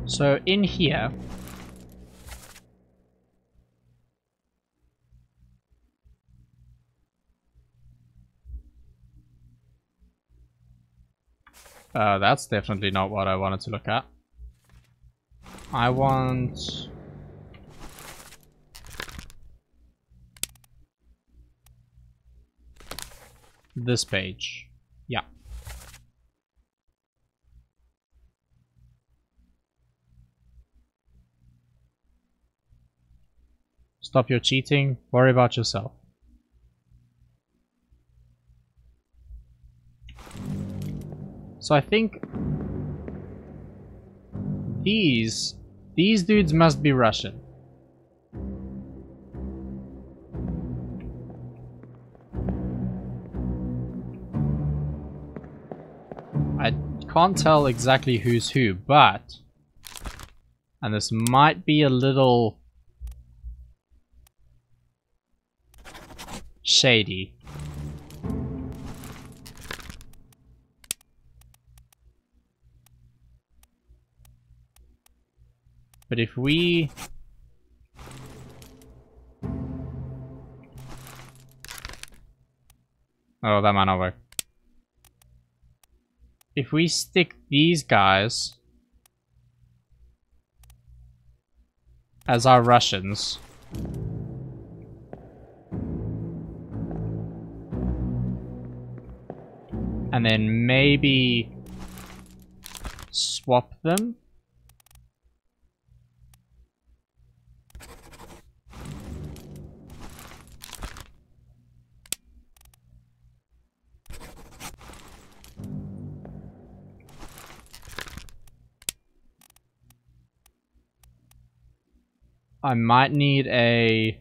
So in here, that's definitely not what I wanted to look at. I want... this page. Yeah. Stop your cheating. Worry about yourself. So I think these dudes must be Russian. I can't tell exactly who's who, but, and this might be a little shady. But if we... oh, that might not work. If we stick these guys as our Russians, and then maybe swap them. I might need a...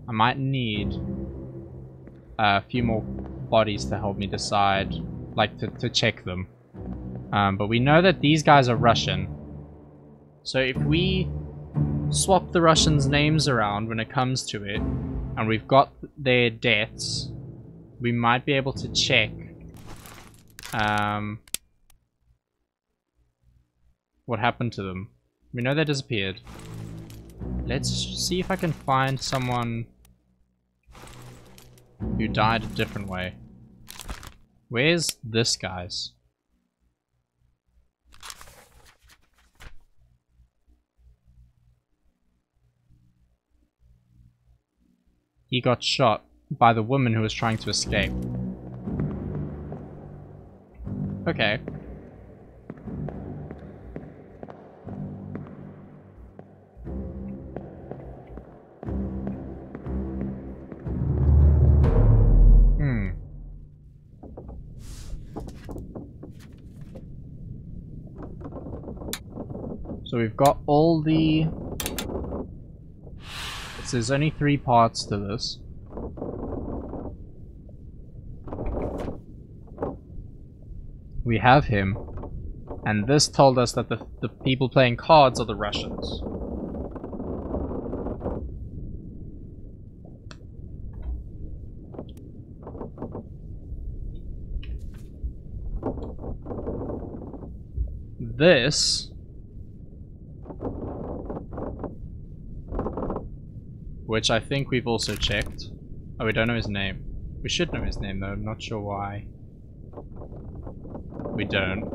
I might need a few more bodies to help me decide, like to check them. But we know that these guys are Russian. So if we swap the Russians' names around when it comes to it, and we've got their deaths, we might be able to check what happened to them. We know they disappeared. Let's see if I can find someone who died a different way. Where's this guy's? He got shot by the woman who was trying to escape. Okay. So we've got all the... so there's only 3 parts to this. We have him. And this told us that the people playing cards are the Russians. This... which I think we've also checked. Oh, we don't know his name. We should know his name though, I'm not sure why. We don't.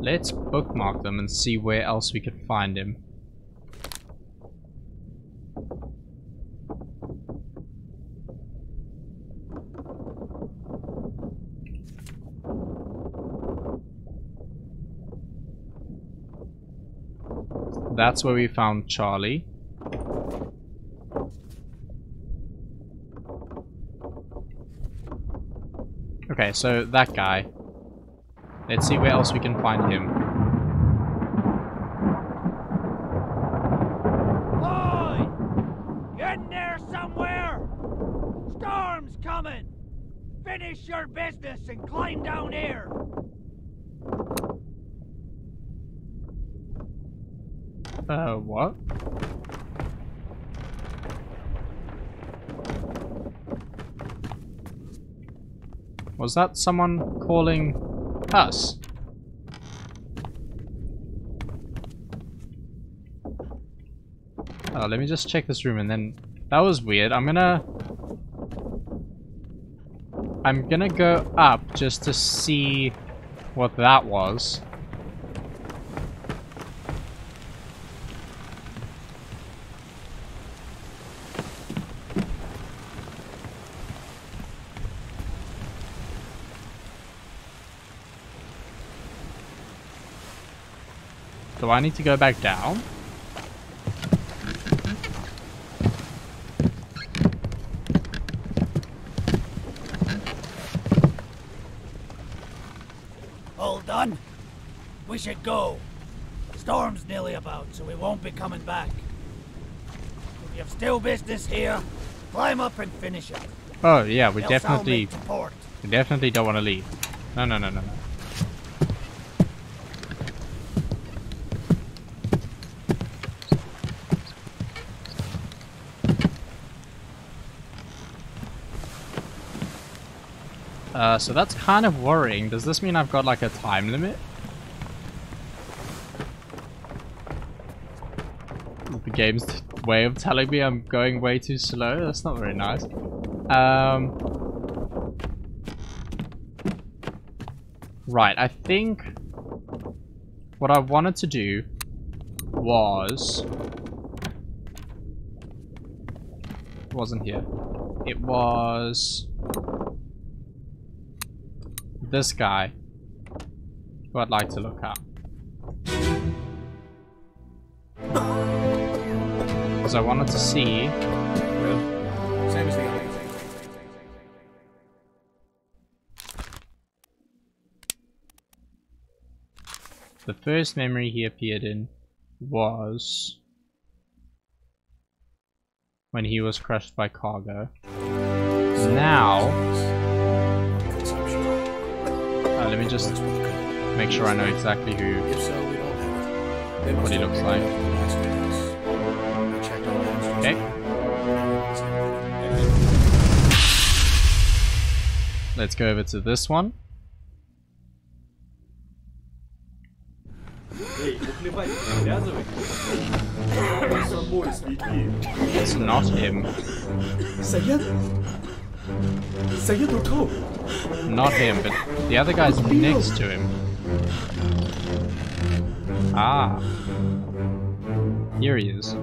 Let's bookmark them and see where else we could find him. That's where we found Charlie. Okay, so that guy. Let's see where else we can find him. Boy! Get in there somewhere! Storm's coming! Finish your business and climb down here! What? Was that someone calling us? Let me just check this room and then... That was weird. I'm gonna go up just to see what that was. Do I need to go back down? All done? We should go. Storm's nearly about, so we won't be coming back. If you've still business here, climb up and finish it. Oh yeah, we Else definitely I'll make to port. don't want to leave. No. So that's kind of worrying. Does this mean I've got like a time limit? The game's way of telling me I'm going way too slow. That's not very nice. Right, I think what I wanted to do was... It wasn't here. It was... this guy, who I'd like to look at. Because I wanted to see... Same as the other. The first memory he appeared in was when he was crushed by cargo. Now... let me just make sure I know exactly who, what he looks like. Okay. Let's go over to this one. It's not him. Not him, but the other guy's next to him. Ah. Here he is.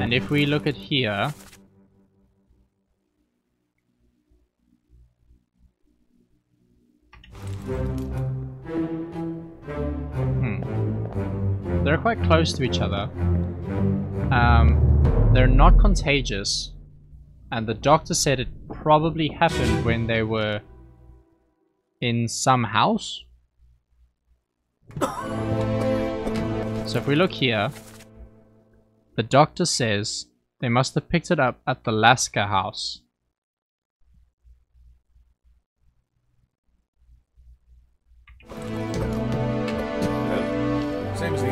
And if we look at here... They're quite close to each other. They're not contagious. And the doctor said it probably happened when they were in some house. So if we look here, the doctor says they must have picked it up at the Lasker house.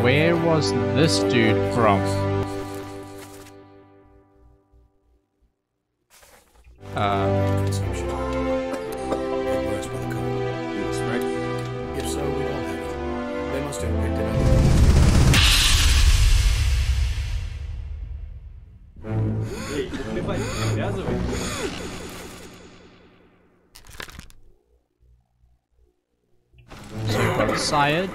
Where was this dude from? If so, we don't have it. They must have picked it up. So we've got Syed.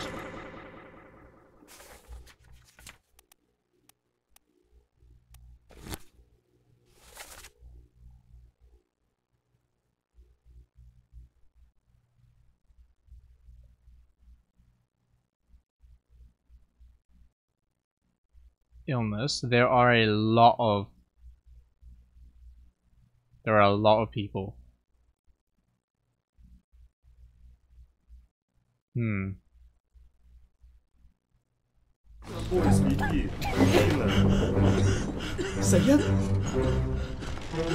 Illness. There are a lot of people.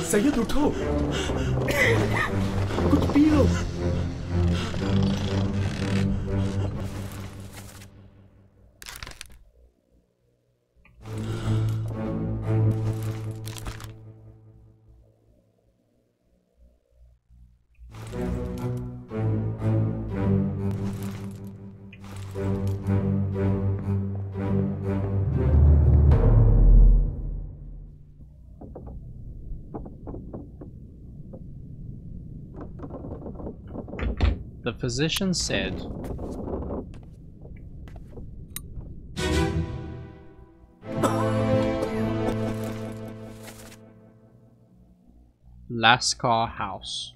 Saya tutup. Aku terpilih. The physician said Lascar House.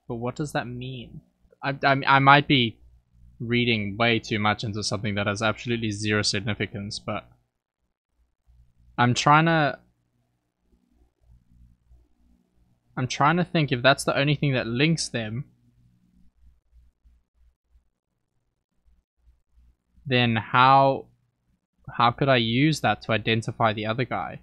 But what does that mean? I might be reading way too much into something that has absolutely zero significance, but I'm trying to think if that's the only thing that links them, then how could I use that to identify the other guy?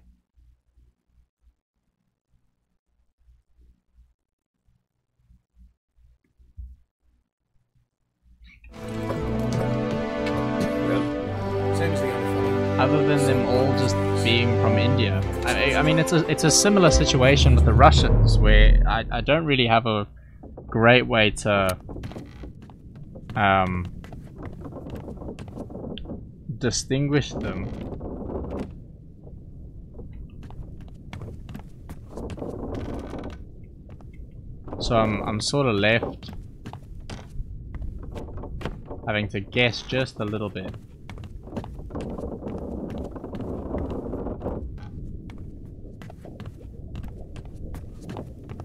Well, same as the other fellow. Other than them all just being from India. I mean, it's a similar situation with the Russians, where I don't really have a great way to distinguish them. So I'm sort of left having to guess just a little bit.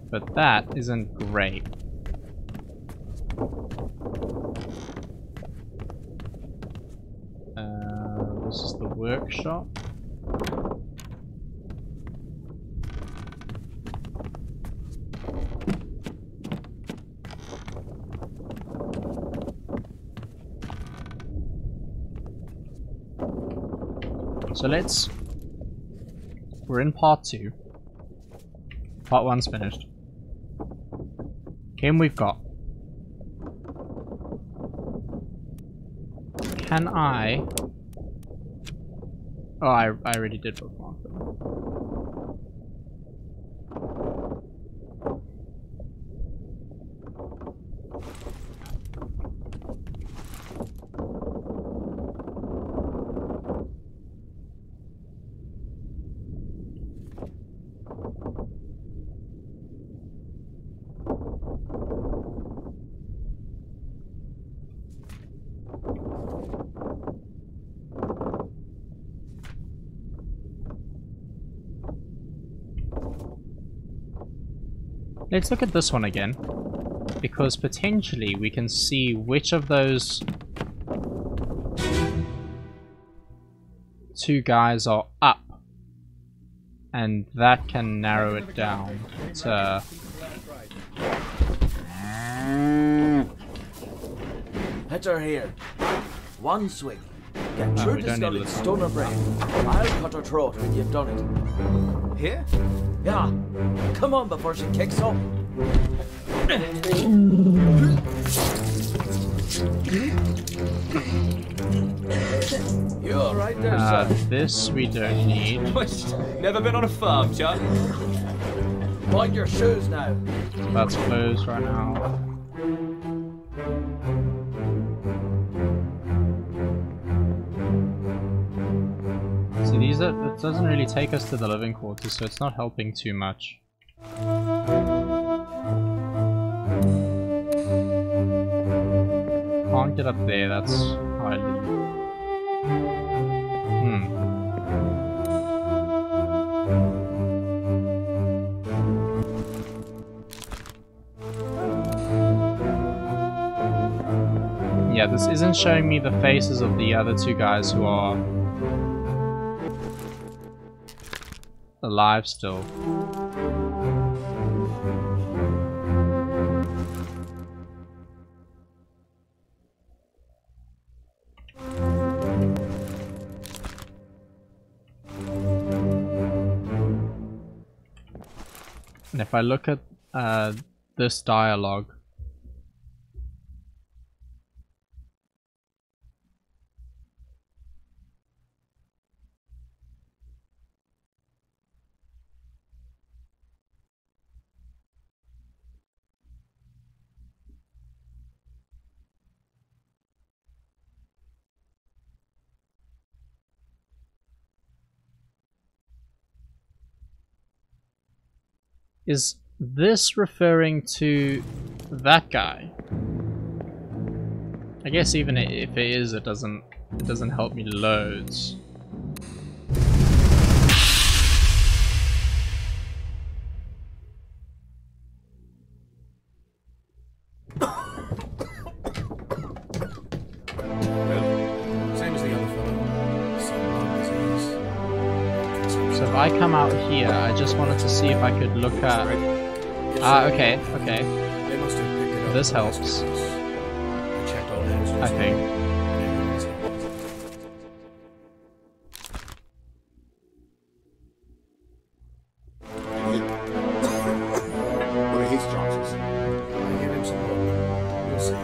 But that isn't great. This is the workshop. So we're in part 2. Part 1's finished. Okay, and we've got. Can I? Oh, I already did bookmark them. Let's look at this one again, because potentially we can see which of those two guys are up, and that can narrow it down to... Hit her here. One swing. Get through we the don't skull need and to stone her brain. I'll cut her throat when you've done it. Here? Yeah. Come on before she kicks up. You alright there, son? This we don't need. Never been on a farm, Chuck. Mind your shoes now. That's closed right now. See, it doesn't really take us to the living quarters, so it's not helping too much. Can't get up there, that's how I leave. Yeah, this isn't showing me the faces of the other two guys who are alive still. And if I look at this dialogue, is this referring to that guy? I guess even if it is, it doesn't help me loads. So if I come out here, I just wanted to see if I could look at... okay, okay. This helps. I think. What are his chances? I'll give him some hope. We'll see.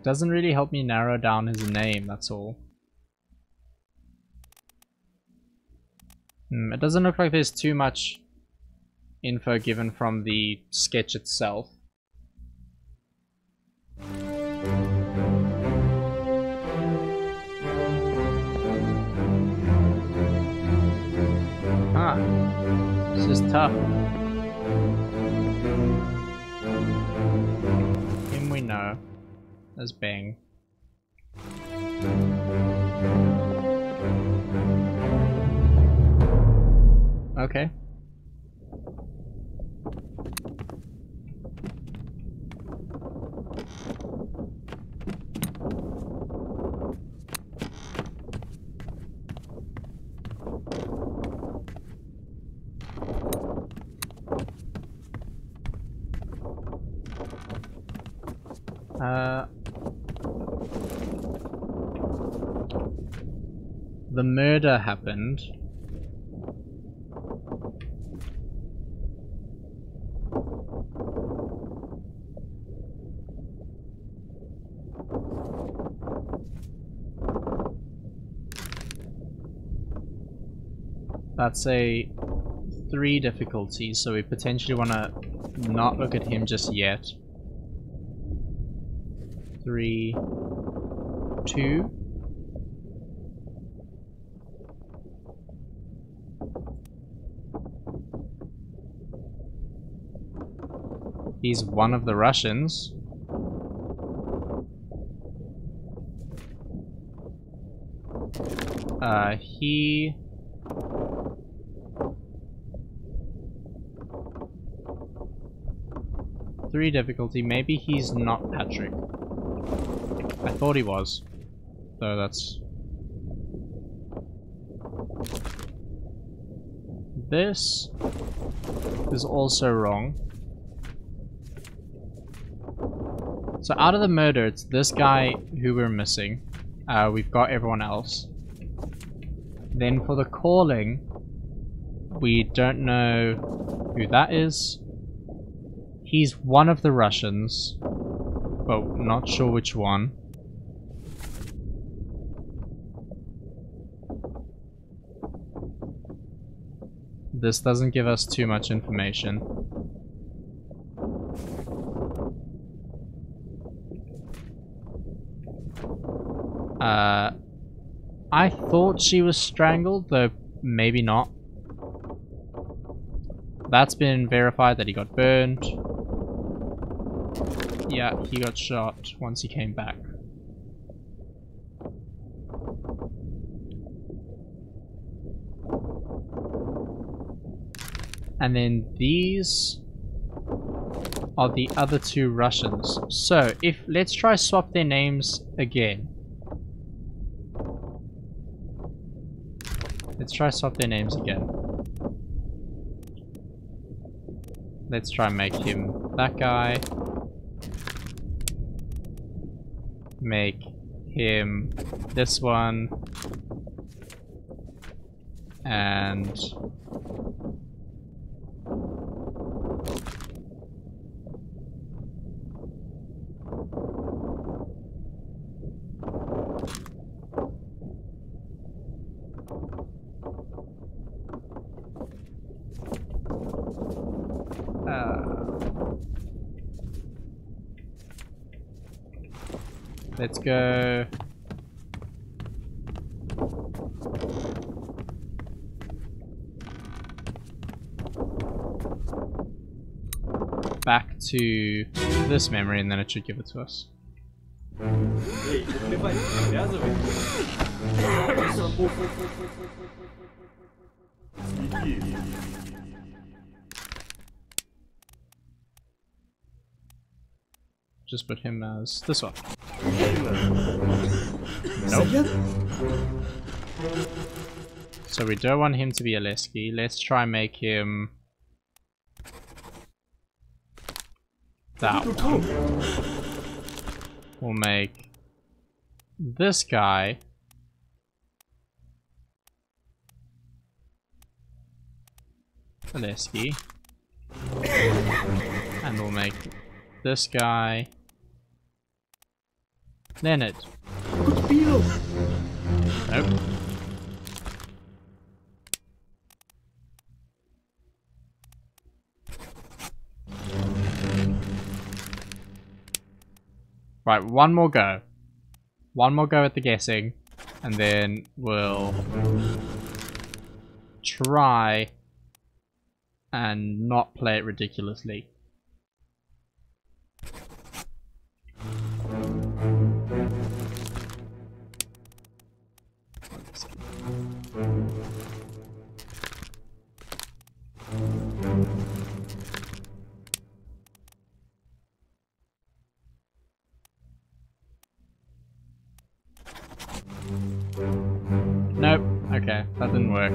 Doesn't really help me narrow down his name, that's all. It doesn't look like there's too much info given from the sketch itself. Huh. This is tough. Him we know. There's Bang. Okay. The murder happened. That's a 3 difficulty, so we potentially want to not look at him just yet. 3, 2. He's one of the Russians. He... Three difficulty, maybe he's not Patrick. I thought he was. So that's... This is also wrong. So out of the murder, it's this guy who we're missing. We've got everyone else. Then for the calling, we don't know who that is. He's one of the Russians, but not sure which one. This doesn't give us too much information. I thought she was strangled, though maybe not. That's been verified that he got burned. Yeah, he got shot once he came back. And then these are the other two Russians. So, let's try swap their names again. Let's try swap their names again. Let's try and make him that guy. Make him this one. And let's go. Back to this memory, and then it should give it to us. Just put him as this one. Nope. So we don't want him to be Aleski. Let's try and make him that one. We'll make this guy Aleski. And we'll make this guy Leonard. Nope. Right, one more go. One more go at the guessing, and then we'll try and not play it ridiculously. Nope. Okay, that didn't work.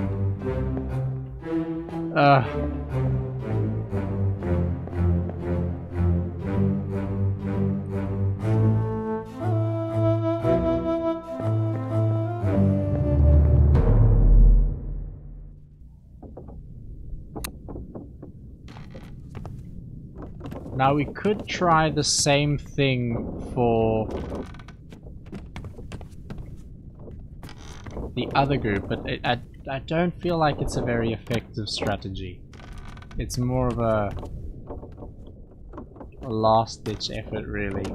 Now we could try the same thing for the other group, but I don't feel like it's a very effective strategy. It's more of a last-ditch effort, really.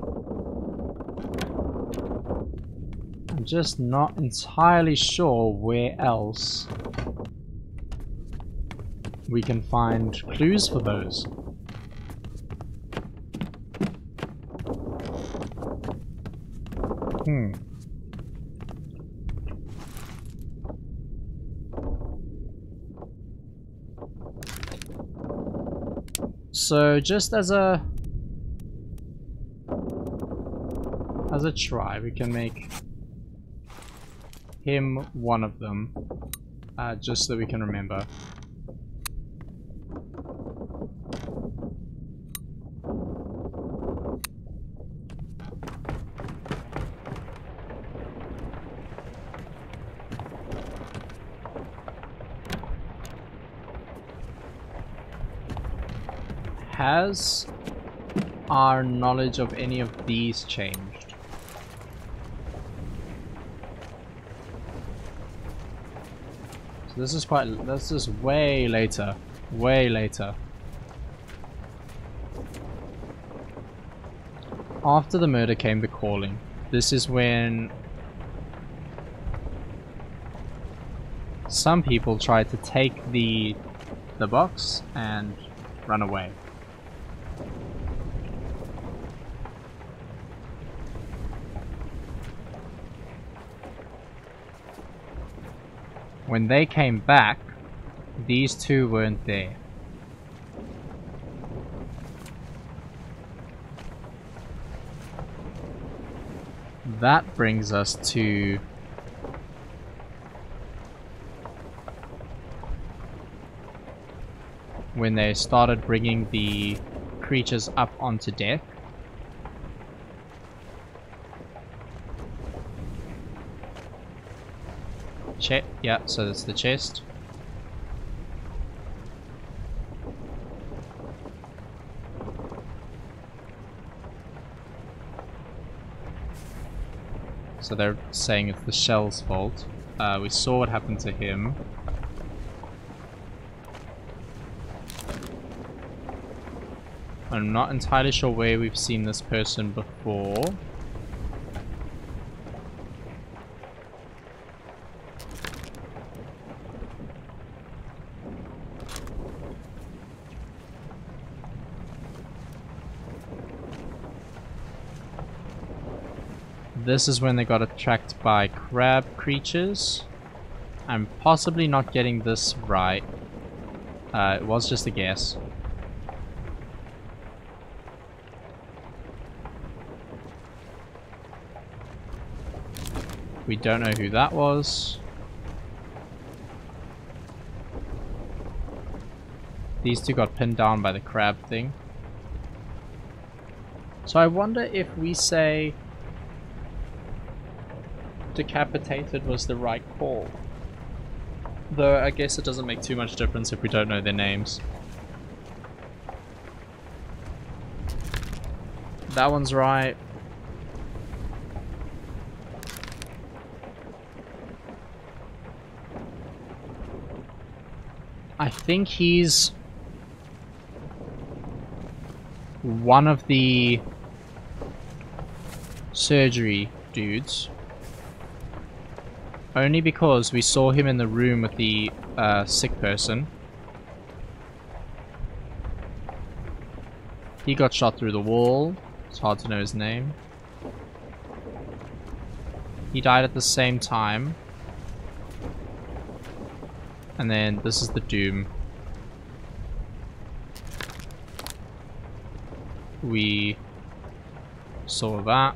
I'm just not entirely sure where else we can find clues for those. So just as a try, we can make him one of them, just so we can remember. Has our knowledge of any of these changed? So this is way later. Way later. After the murder came the calling. This is when some people tried to take the box and run away. When they came back, these two weren't there. that brings us to when they started bringing the creatures up onto deck. Yeah, so that's the chest. So they're saying it's the shell's fault. We saw what happened to him. I'm not entirely sure where we've seen this person before. This is when they got attacked by crab creatures. I'm possibly not getting this right. It was just a guess. We don't know who that was. These two got pinned down by the crab thing. So I wonder if we say decapitated was the right call. Though I guess it doesn't make too much difference if we don't know their names. That one's right. I think he's one of the surgery dudes. Only because we saw him in the room with the sick person. He got shot through the wall. It's hard to know his name. He died at the same time. And then this is the Doom. We saw that.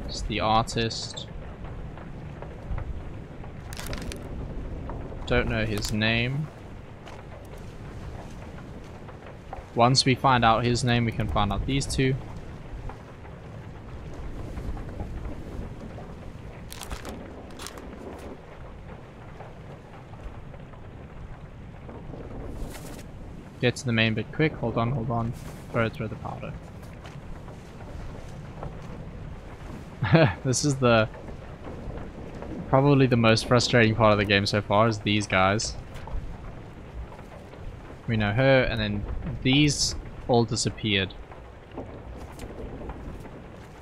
It's the artist. Don't know his name. Once we find out his name, we can find out these two. Get to the main bit quick. Hold on, hold on. Throw the powder. This is probably the most frustrating part of the game so far, is these guys. We know her, and then these all disappeared.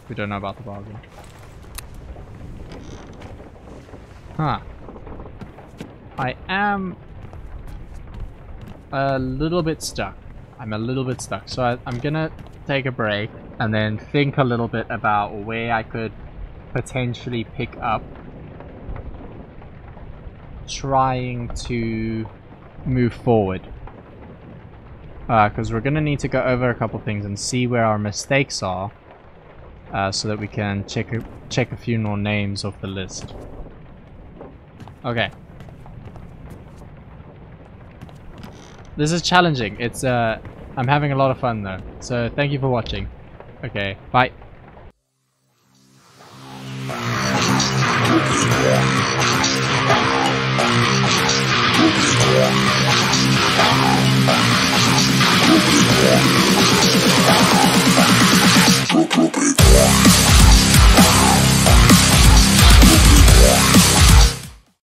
We don't know about the bargain. Huh. I am a little bit stuck. I'm a little bit stuck. So I'm gonna take a break and then think a little bit about where I could potentially pick up, trying to move forward. Because we're gonna need to go over a couple things and see where our mistakes are, so that we can check a few more names off the list. Okay. This is challenging. It's I'm having a lot of fun though. So thank you for watching. Okay, bye.